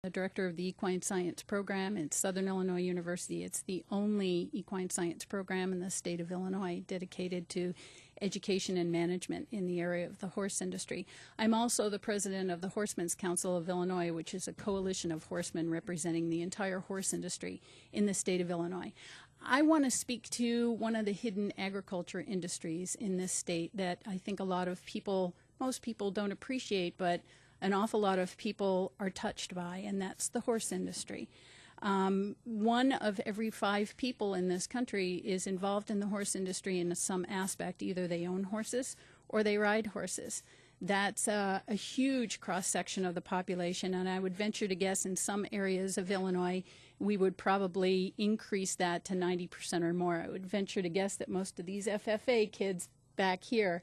the director of the Equine Science program at Southern Illinois University. It's the only equine science program in the state of Illinois dedicated to education and management in the area of the horse industry. I'm also the president of the Horsemen's Council of Illinois, which is a coalition of horsemen representing the entire horse industry in the state of Illinois. I want to speak to one of the hidden agriculture industries in this state that I think a lot of people, most people don't appreciate, but an awful lot of people are touched by, and that's the horse industry. 1 of every 5 people in this country is involved in the horse industry in some aspect. Either they own horses or they ride horses. That's a huge cross-section of the population, and I would venture to guess in some areas of Illinois we would probably increase that to 90% or more. I would venture to guess that most of these FFA kids back here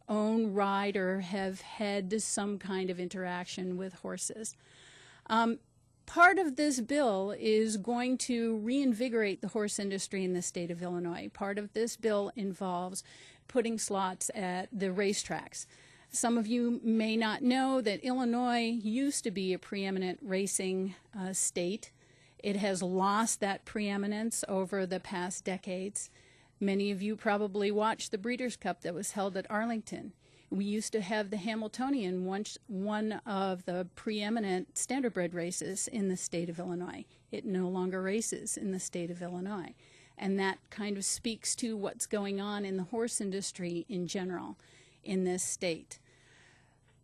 own, ride, or have had some kind of interaction with horses. Part of this bill is going to reinvigorate the horse industry in the state of Illinois. Part of this bill involves putting slots at the racetracks. Some of you may not know that Illinois used to be a preeminent racing state. It has lost that preeminence over the past decades. Many of you probably watched the Breeders' Cup that was held at Arlington. We used to have the Hamiltonian, one of the preeminent standardbred races in the state of Illinois. It no longer races in the state of Illinois. And that kind of speaks to what's going on in the horse industry in general in this state.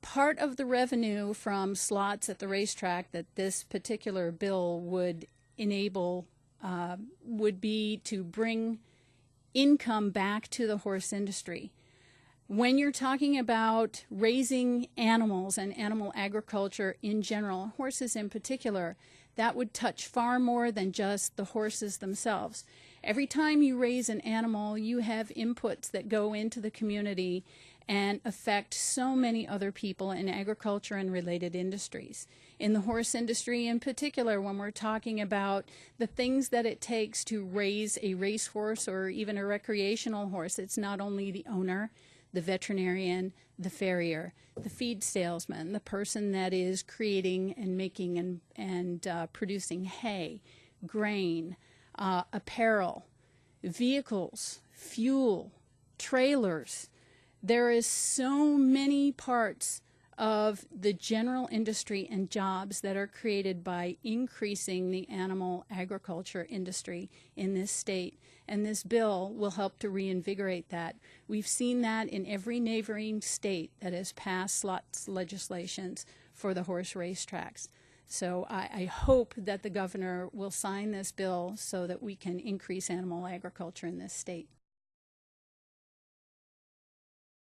Part of the revenue from slots at the racetrack that this particular bill would enable would be to bring income back to the horse industry. When you're talking about raising animals and animal agriculture in general, horses in particular, that would touch far more than just the horses themselves. Every time you raise an animal, you have inputs that go into the community and affect so many other people in agriculture and related industries. In the horse industry in particular, when we're talking about the things that it takes to raise a racehorse or even a recreational horse, it's not only the owner, the veterinarian, the farrier, the feed salesman, the person that is creating and making and producing hay, grain, apparel, vehicles, fuel, trailers. There is so many parts of the general industry and jobs that are created by increasing the animal agriculture industry in this state, and this bill will help to reinvigorate that. We've seen that in every neighboring state that has passed slots legislations for the horse racetracks. So I hope that the governor will sign this bill so that we can increase animal agriculture in this state.